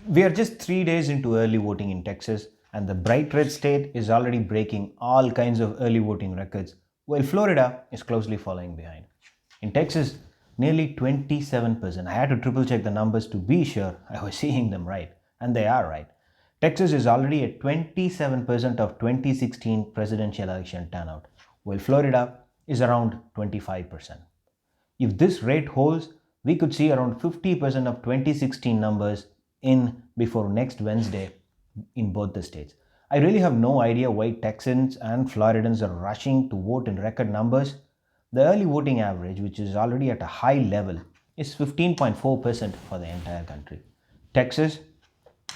We are just 3 days into early voting in Texas, and the bright red state is already breaking all kinds of early voting records, while Florida is closely following behind. In Texas, nearly 27%. I had to triple check the numbers to be sure I was seeing them right, and they are right. Texas is already at 27% of 2016 presidential election turnout, while Florida is around 25%. If this rate holds, we could see around 50% of 2016 numbers in before next Wednesday in both the states. I really have no idea why Texans and Floridans are rushing to vote in record numbers. The early voting average, which is already at a high level, is 15.4% for the entire country. Texas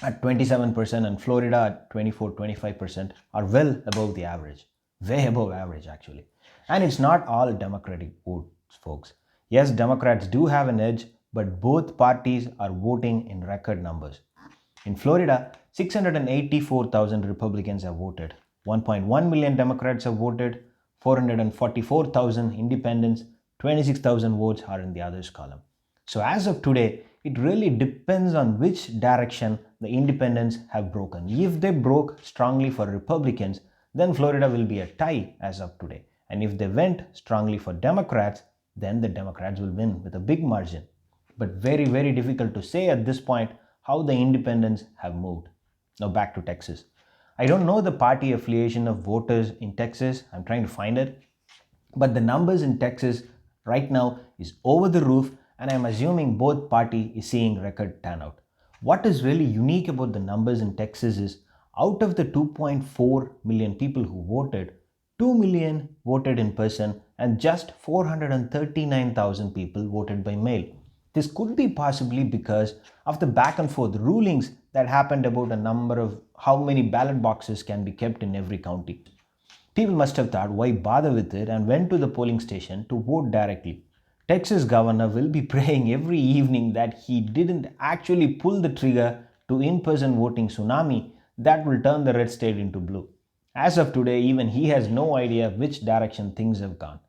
at 27% and Florida at 24-25% are well above the average. Way above average, actually. And it's not all Democratic votes, folks. Yes, Democrats do have an edge, but both parties are voting in record numbers. In Florida, 684,000 Republicans have voted, 1.1 million Democrats have voted, 444,000 independents, 26,000 votes are in the others column. So, as of today, it really depends on which direction the independents have broken. If they broke strongly for Republicans, then Florida will be a tie as of today. And if they went strongly for Democrats, then the Democrats will win with a big margin. But very, very difficult to say at this point how the independents have moved. Now back to Texas. I don't know the party affiliation of voters in Texas. I'm trying to find it. But the numbers in Texas right now is over the roof, and I'm assuming both party is seeing record turnout. What is really unique about the numbers in Texas is out of the 2.4 million people who voted, 2 million voted in person and just 439,000 people voted by mail. This could be possibly because of the back and forth rulings that happened about a number of how many ballot boxes can be kept in every county. People must have thought, why bother with it, and went to the polling station to vote directly. Texas governor will be praying every evening that he didn't actually pull the trigger to in-person voting tsunami that will turn the red state into blue. As of today, even he has no idea which direction things have gone.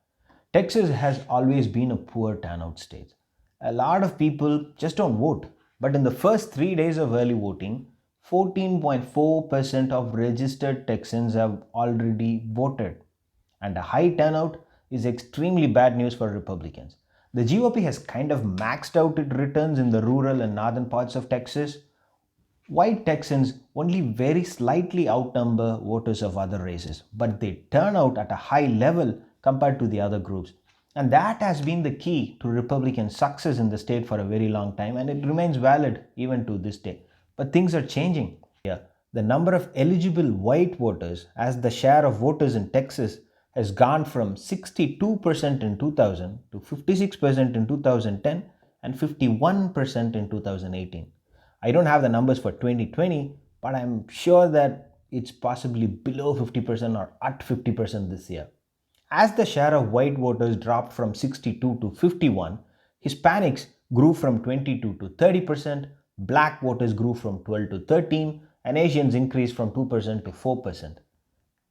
Texas has always been a poor turnout state. A lot of people just don't vote. But in the first 3 days of early voting, 14.4% of registered Texans have already voted. And a high turnout is extremely bad news for Republicans. The GOP has kind of maxed out its returns in the rural and northern parts of Texas. White Texans only very slightly outnumber voters of other races, but they turn out at a high level compared to the other groups. And that has been the key to Republican success in the state for a very long time, and it remains valid even to this day. But things are changing. Yeah, the number of eligible white voters as the share of voters in Texas has gone from 62% in 2000 to 56% in 2010 and 51% in 2018. I don't have the numbers for 2020, but I'm sure that it's possibly below 50% or at 50% this year. As the share of white voters dropped from 62 to 51, Hispanics grew from 22 to 30%, black voters grew from 12 to 13, and Asians increased from 2% to 4%.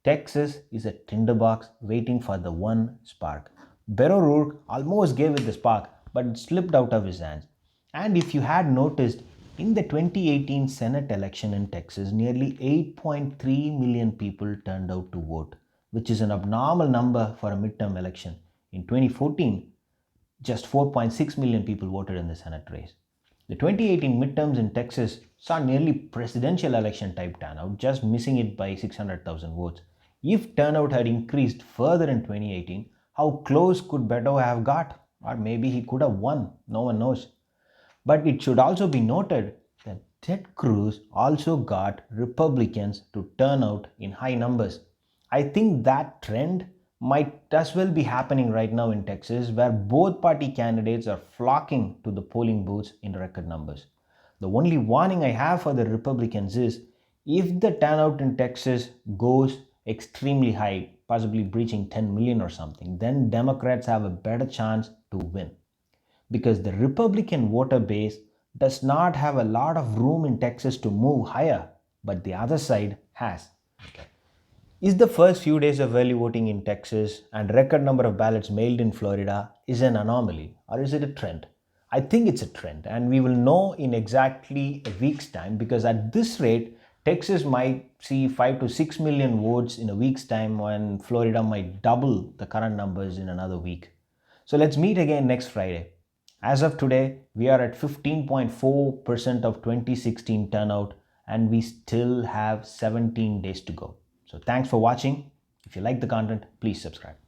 Texas is a tinderbox waiting for the one spark. Beto O'Rourke almost gave it the spark, but it slipped out of his hands. And if you had noticed, in the 2018 Senate election in Texas, nearly 8.3 million people turned out to vote, which is an abnormal number for a midterm election. In 2014, just 4.6 million people voted in the Senate race. The 2018 midterms in Texas saw nearly presidential election type turnout, just missing it by 600,000 votes. If turnout had increased further in 2018, how close could Beto have got? Or maybe he could have won, no one knows. But it should also be noted that Ted Cruz also got Republicans to turn out in high numbers. I think that trend might as well be happening right now in Texas, where both party candidates are flocking to the polling booths in record numbers. The only warning I have for the Republicans is if the turnout in Texas goes extremely high, possibly breaching 10 million or something, then Democrats have a better chance to win because the Republican voter base does not have a lot of room in Texas to move higher, but the other side has. Is the first few days of early voting in Texas and record number of ballots mailed in Florida is an anomaly or is it a trend? I think it's a trend, and we will know in exactly a week's time, because at this rate, Texas might see 5 to 6 million votes in a week's time, when Florida might double the current numbers in another week. So let's meet again next Friday. As of today, we are at 15.4% of 2016 turnout, and we still have 17 days to go. So thanks for watching. If you like the content, please subscribe.